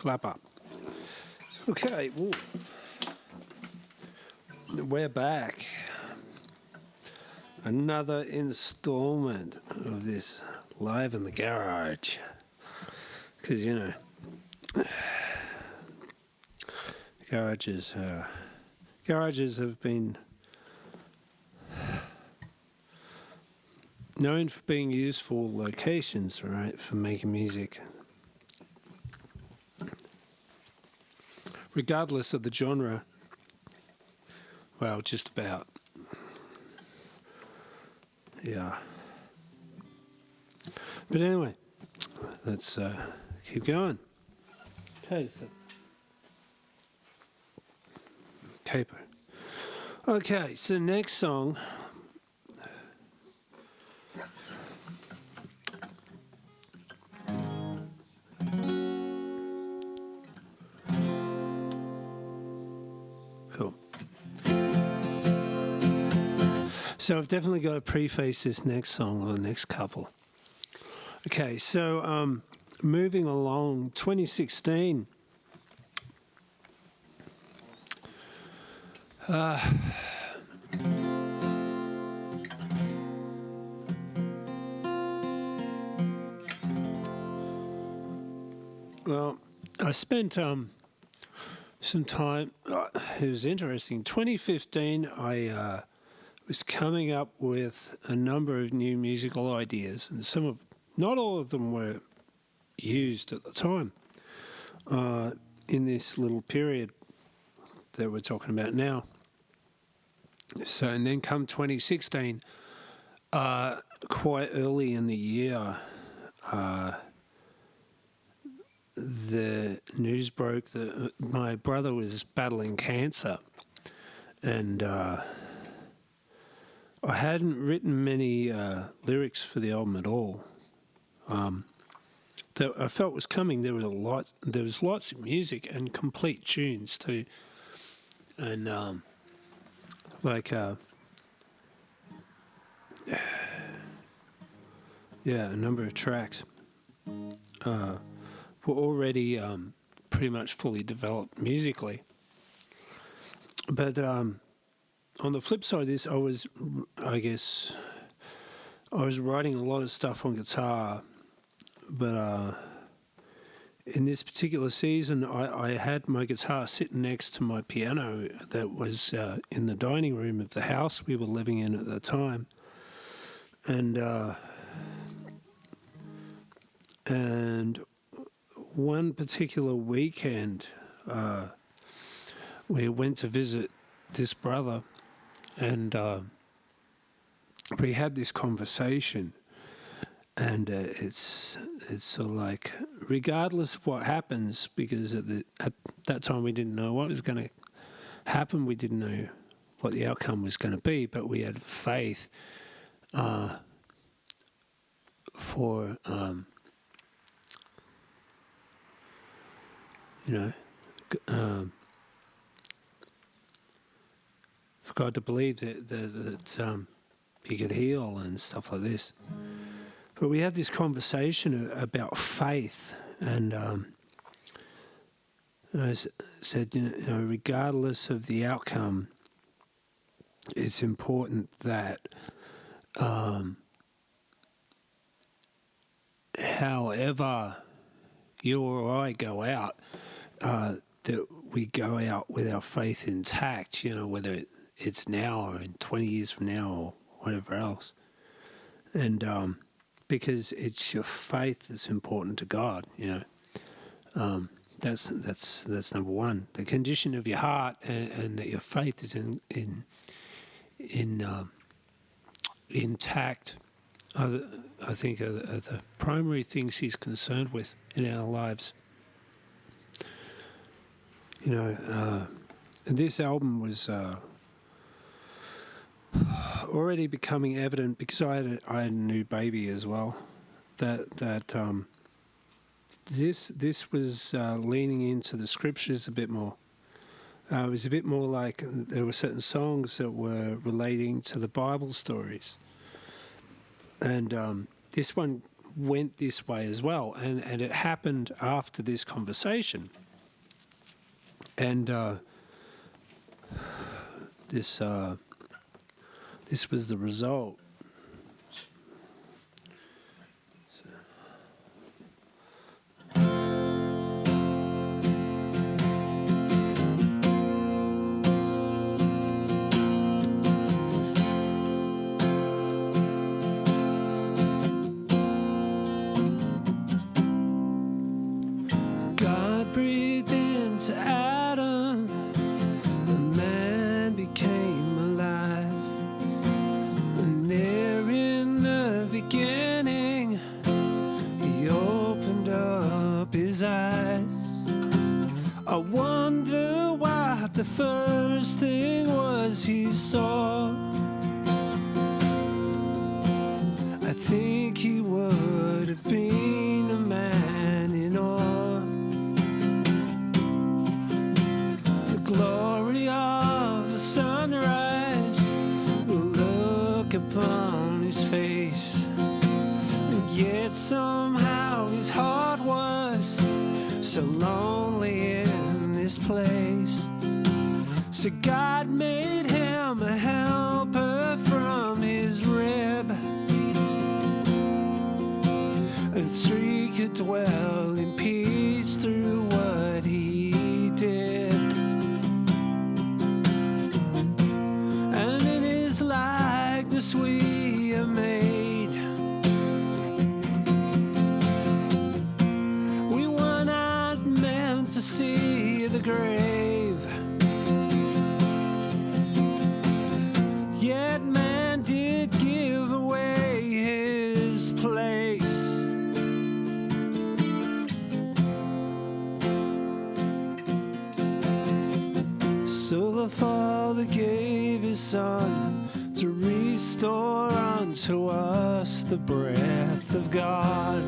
Clap up. Okay, ooh. We're back. Another installment of this Live in the Garage. Because, you know, garages have been known for being useful locations, right, for making music. Regardless of the genre. Well, just about. Yeah. But anyway, let's keep going. Okay, so capo. Okay, so next song. Cool. So I've definitely got to preface this next song or the next couple. Okay, so moving along, 2016. Well, I spent some time. It was interesting. 2015, I was coming up with a number of new musical ideas, and not all of them were used at the time in this little period that we're talking about now. So, and then come 2016, quite early in the year, the news broke that my brother was battling cancer, and I hadn't written many lyrics for the album at all. That I felt was coming. There was lots of music and complete tunes too, and a number of tracks were already pretty much fully developed musically. But on the flip side of this, I was writing a lot of stuff on guitar, but in this particular season, I had my guitar sitting next to my piano that was in the dining room of the house we were living in at the time, and one particular weekend, we went to visit this brother, and we had this conversation, and it's sort of like, regardless of what happens, because at that time we didn't know what was going to happen, we didn't know what the outcome was going to be, but we had faith for for God to believe that he could heal and stuff like this. But we had this conversation about faith, and I said, regardless of the outcome, it's important that however you or I go out, that we go out with our faith intact, whether it's now or in 20 years from now or whatever else. And because it's your faith that's important to God, that's number one. The condition of your heart and that your faith is intact, I think are the primary things he's concerned with in our lives. This album was already becoming evident because I had a new baby as well. That this was leaning into the scriptures a bit more. It was a bit more like there were certain songs that were relating to the Bible stories, and this one went this way as well, and it happened after this conversation, and this was the result. God breathed into Adam, and man became alive. And there in the beginning, he opened up his eyes. I wonder what the first thing was he saw. I think he would have been a man in awe. The glory of the sunrise will look upon his face, and yet somehow his heart was so lonely in this place. So God made him a helper from his rib, and three could dwell in peace through what he did. And in his likeness we are made. We were not meant to see the grave, yet man did give away his place. So the Father gave his Son to restore unto us the breath of God.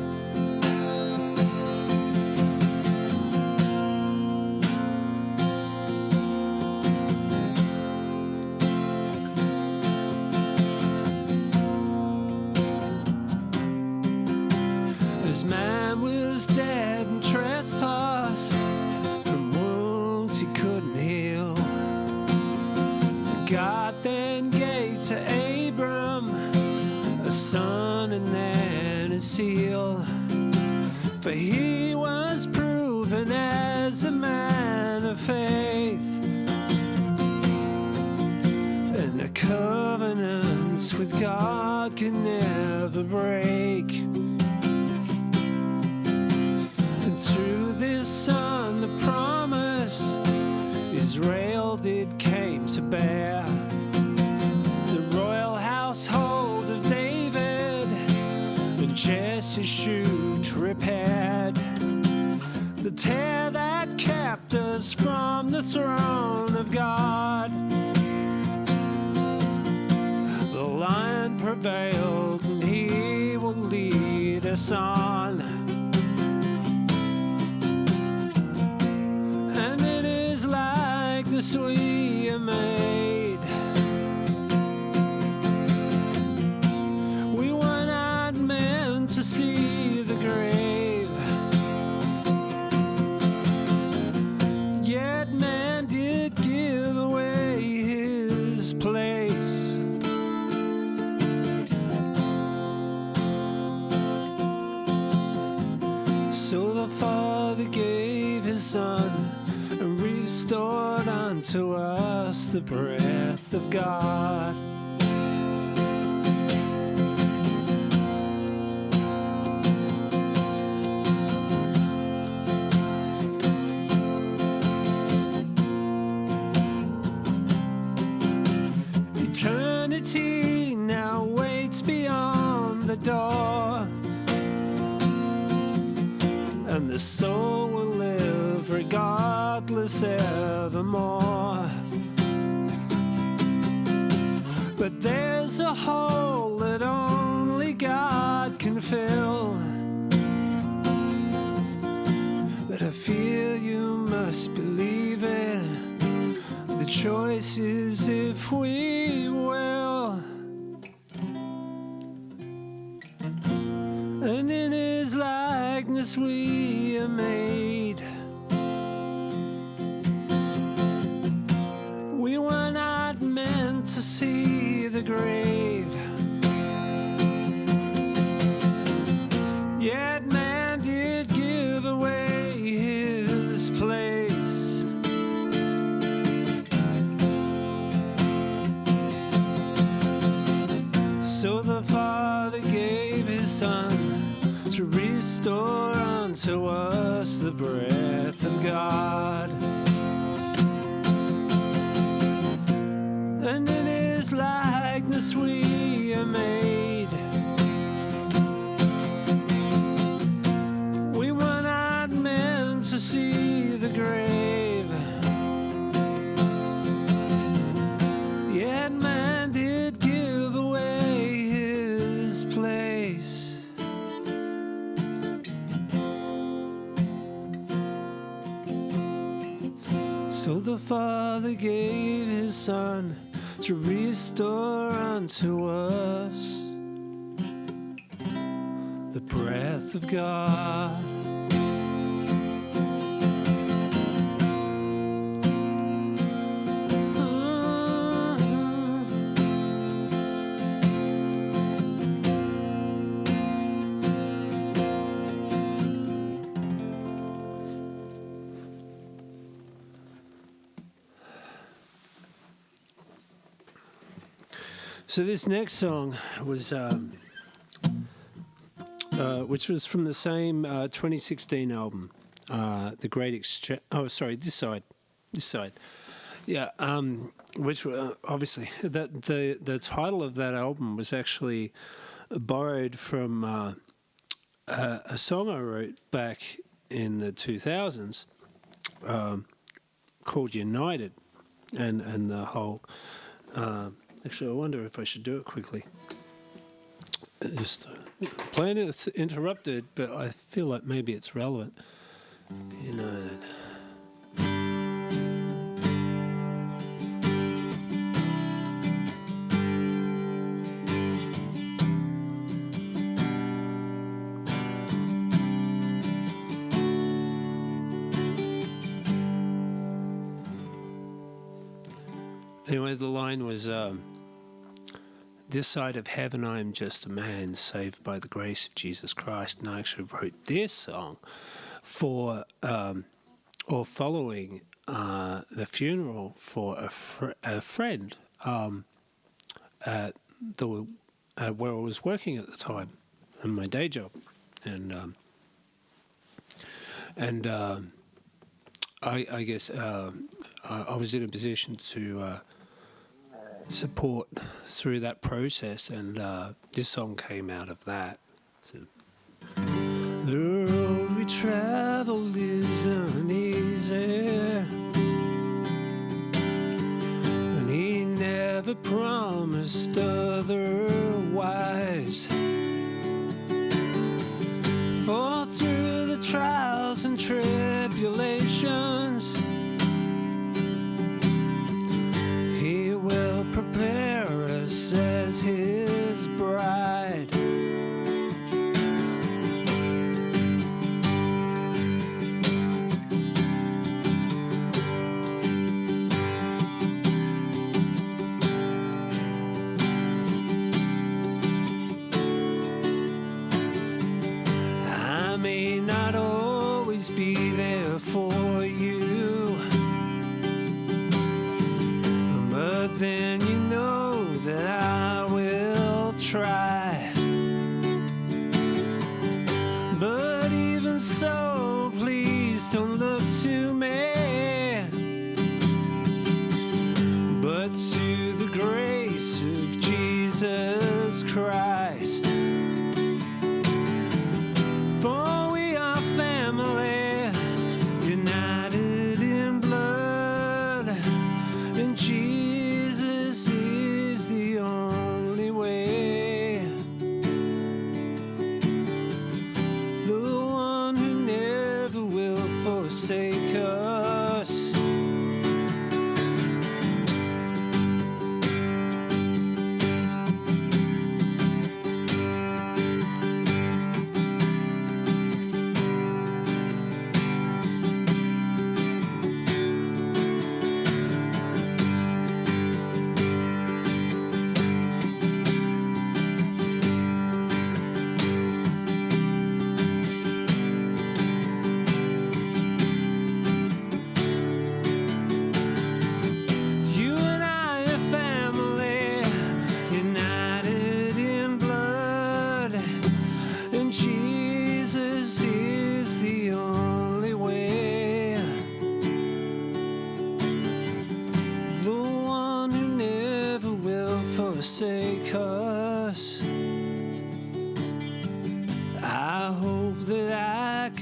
As man was dead in trespass, from wounds he couldn't heal, God then gave to Abram a son and then a seal. For he was proven as a man of faith, and the covenants with God can never break. And through this son the promise Israel did came to bear. The royal household of David, the Jesse's shoot repaired. The tear that kept us from the throne of God. The Lion prevailed, and he will lead us on. And in his likeness we are made. We were not meant to see the grave, yet man did give away his place. So the Father gave his Son and restored unto us the breath of God. Eternity now waits beyond the door, and the soul will live regardless evermore. But there's a hole that only God can fill. But I feel you must believe it. The choice is if we will. And in madness we are made. We were not meant to see the grave, yet man did give away his place. So the Father gave his Son to restore unto us the breath of God. And in his likeness we are made. We were not meant to see the grave, yet man did give away his place. So the Father gave his Son to restore unto us the breath of God. So this next song was, which was from the same 2016 album, The Great Exchange. Oh, sorry, this side. Yeah, which obviously the title of that album was actually borrowed from a song I wrote back in the 2000s called United, and the whole. Actually, I wonder if I should do it quickly. Just plan it interrupted, but I feel like maybe it's relevant. United. Anyway, the line was, this side of heaven I am just a man saved by the grace of Jesus Christ. And I actually wrote this song for, or following the funeral for a friend at where I was working at the time, in my day job. And I guess I was in a position to support through that process, and this song came out of that. So, the road we travel isn't easy, and he never promised otherwise. For through the trials and tribulations, he will prepare us as his bride. I may not always be there for you, but then you know that I will try. But even so, please don't look to me, but to the grace of Jesus Christ. For we are family, united in blood, and Jesus is the only way. The one who never will forsake us.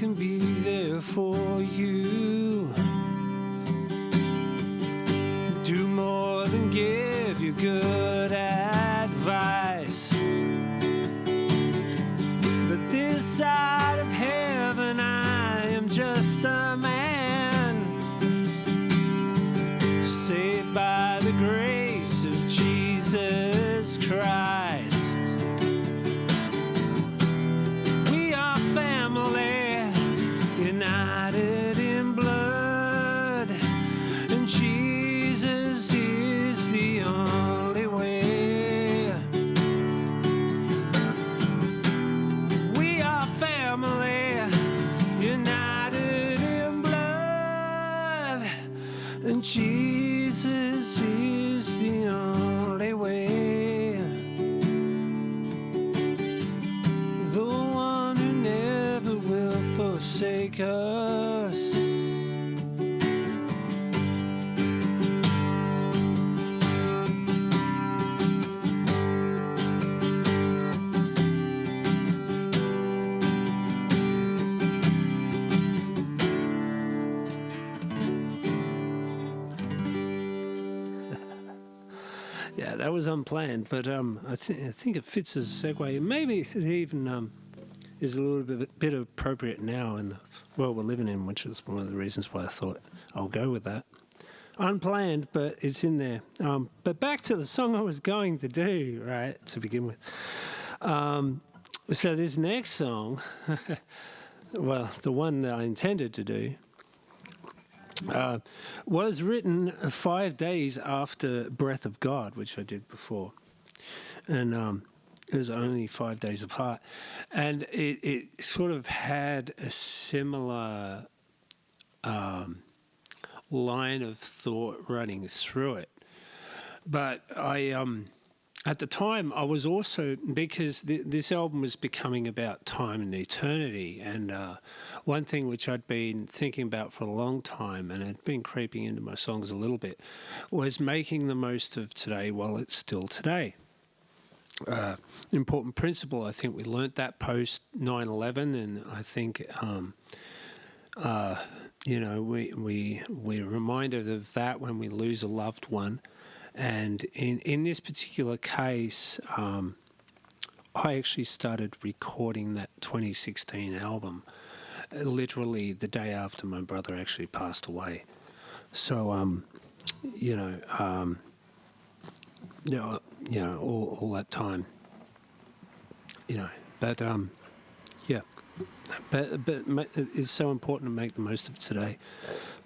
can be there for you. Do more than give you good advice. But this side of heaven, I am just a man, saved by the grace of Jesus Christ. We are family, united in blood, and Jesus is the only way. We are family, united in blood, and Jesus is the only way. The one who never will forsake us. Yeah, that was unplanned, but I think it fits as a segue. Maybe it even is a little bit appropriate now in the world we're living in, which is one of the reasons why I thought I'll go with that. Unplanned, but it's in there. But back to the song I was going to do, right, to begin with. So this next song, well, the one that I intended to do, was written 5 days after Breath of God, which I did before. And it was only 5 days apart. And it sort of had a similar line of thought running through it. But at the time, I was also, because this album was becoming about time and eternity, and one thing which I'd been thinking about for a long time, and had been creeping into my songs a little bit, was making the most of today while it's still today. Important principle, I think we learnt that post 9/11, and I think we're reminded of that when we lose a loved one. And in this particular case, I actually started recording that 2016 album literally the day after my brother actually passed away. So, all that time, but it's so important to make the most of today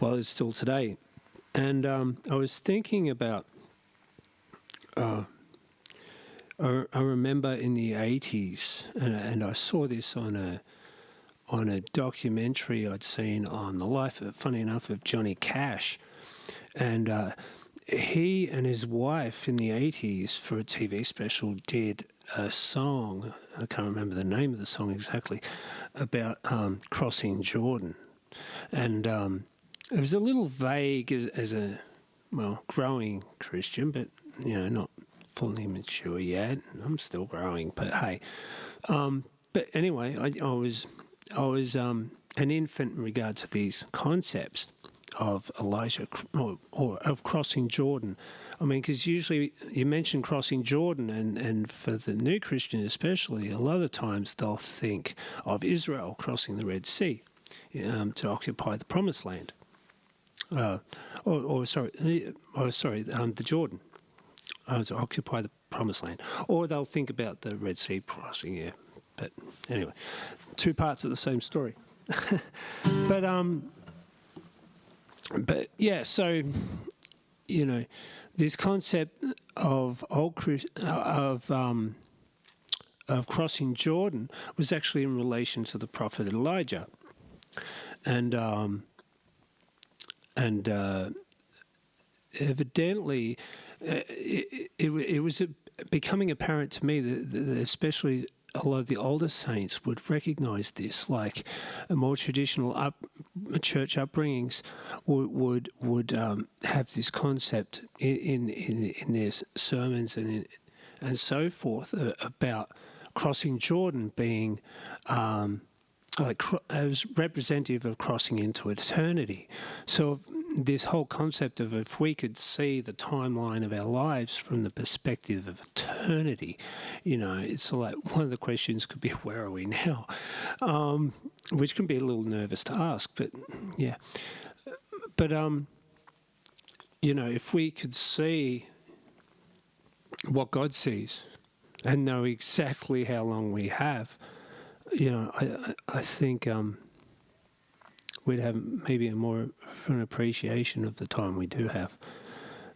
while it's still today. And I was thinking about, I remember in the 80s, and I saw this on a documentary I'd seen on the life, funny enough, of Johnny Cash. And he and his wife in the 80s, for a TV special, did a song, I can't remember the name of the song exactly, about crossing Jordan. And it was a little vague as a, growing Christian, but, not fully mature yet. I'm still growing, but hey. But anyway, I was an infant in regard to these concepts of Elijah, or of crossing Jordan. I mean, because usually you mention crossing Jordan, and for the new Christian especially, a lot of times they'll think of Israel crossing the Red Sea to occupy the Promised Land. The Jordan, to occupy the Promised Land. Or they'll think about the Red Sea crossing, yeah. But anyway, two parts of the same story. But yeah, so this concept of of crossing Jordan was actually in relation to the prophet Elijah, and evidently it was becoming apparent to me that especially a lot of the older saints would recognize this, like more traditional church upbringings would have this concept in their sermons and so forth about crossing Jordan being as representative of crossing into eternity. So this whole concept of if we could see the timeline of our lives from the perspective of eternity, it's like one of the questions could be, where are we now? Which can be a little nervous to ask, but yeah. But, if we could see what God sees and know exactly how long we have, I think we'd have maybe a more of an appreciation of the time we do have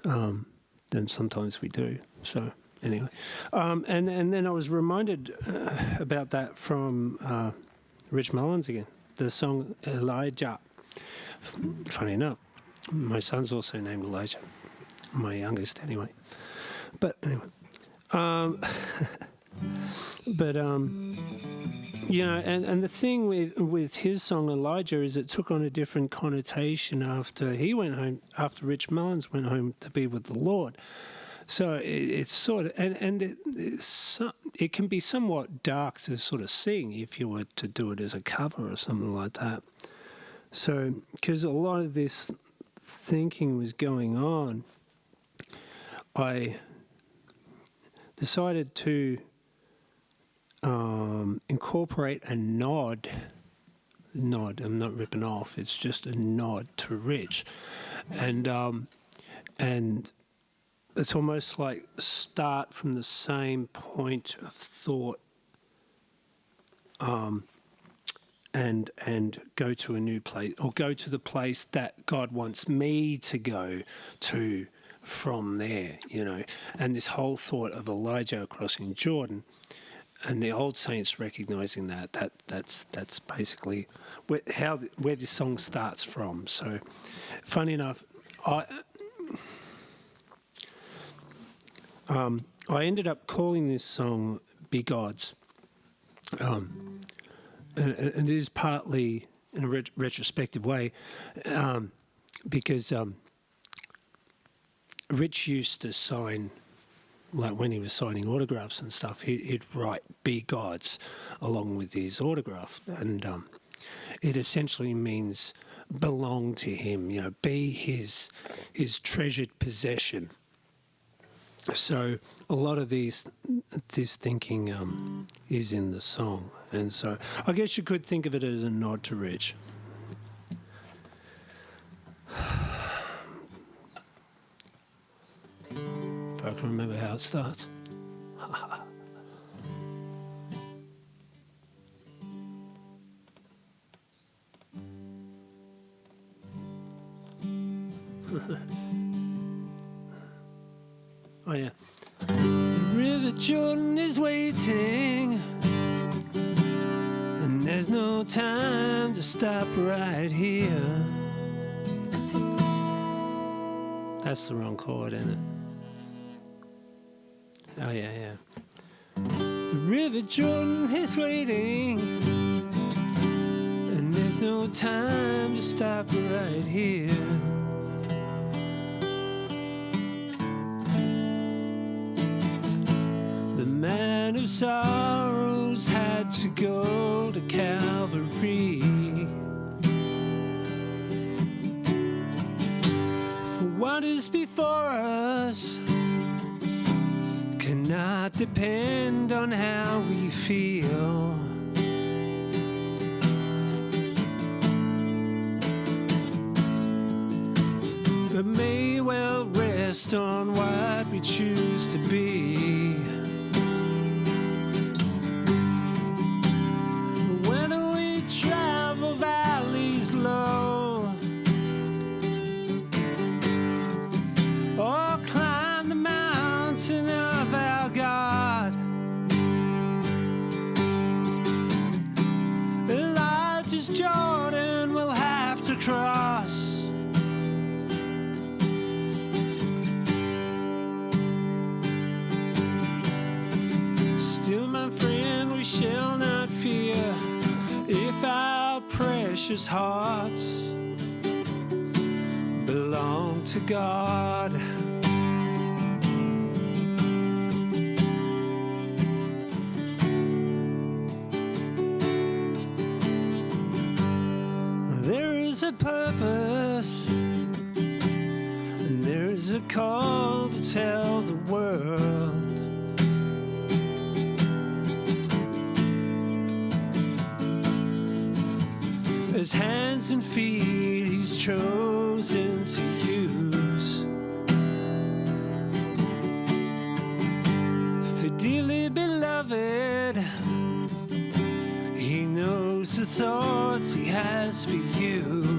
than sometimes we do. So anyway, and then I was reminded about that from Rich Mullins again, the song Elijah. Funny enough, my son's also named Elijah, my youngest anyway. But anyway, and the thing with his song Elijah is it took on a different connotation after he went home, after Rich Mullins went home to be with the Lord. So it's sort of, and it can be somewhat dark to sort of sing if you were to do it as a cover or something like that. So, because a lot of this thinking was going on, I decided to incorporate a nod. I'm not ripping off. It's just a nod to Rich, and it's almost like start from the same point of thought, and go to a new place, or go to the place that God wants me to go to from there, and this whole thought of Elijah crossing Jordan. And the old saints recognizing that's basically where this song starts from. So, funny enough, I ended up calling this song "Be Gods," and it is partly in a retrospective way, because Rich used to sign. Like when he was signing autographs and stuff, he'd write "Be Gods" along with his autograph, and it essentially means belong to him. Be his treasured possession. So a lot of this thinking is in the song, and so I guess you could think of it as a nod to Rich. If I can remember how it starts. Oh yeah. The River Jordan is waiting, and there's no time to stop right here. That's the wrong chord, isn't it? Oh, yeah. The River Jordan is waiting, and there's no time to stop right here. The man of sorrows had to go to Calvary, for what is before us cannot depend on how we feel. But may well rest on what we choose to be. Whether we travel valleys low or climb the mountain of our God, Elijah's Jordan will have to cross. Still, my friend, we shall not fear if our precious hearts belong to God. is a purpose, and there is a call to tell the world. His hands and feet he's chosen to use. For dearly beloved, he knows the thoughts he has for you.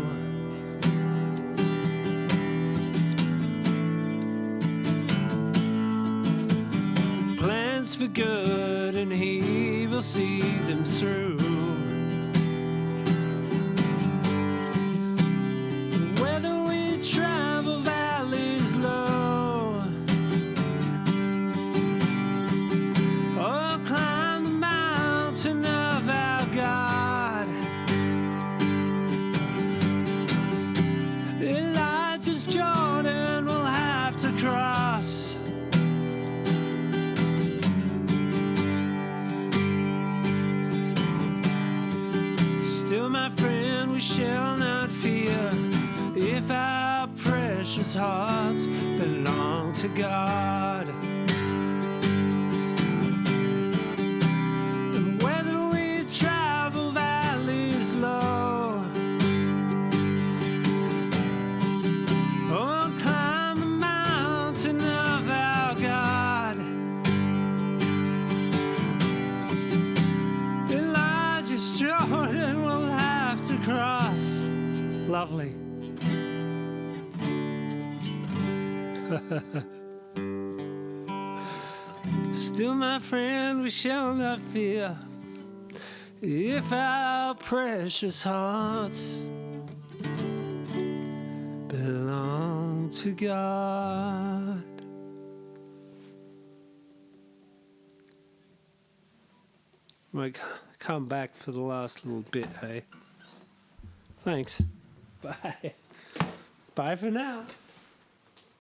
Plans for good, and he will see them through. Whether we travel valleys low or climb the mountain of our God, Elijah's Jordan will have to cross. Still, my friend, we shall not fear, if our precious hearts belong to God. And whether we travel valleys low or climb the mountain of our God, Elijah's Jordan will have to cross. Lovely. Still, my friend, we shall not fear, if our precious hearts belong to God. Might come back for the last little bit, hey? Thanks. Bye. Bye for now.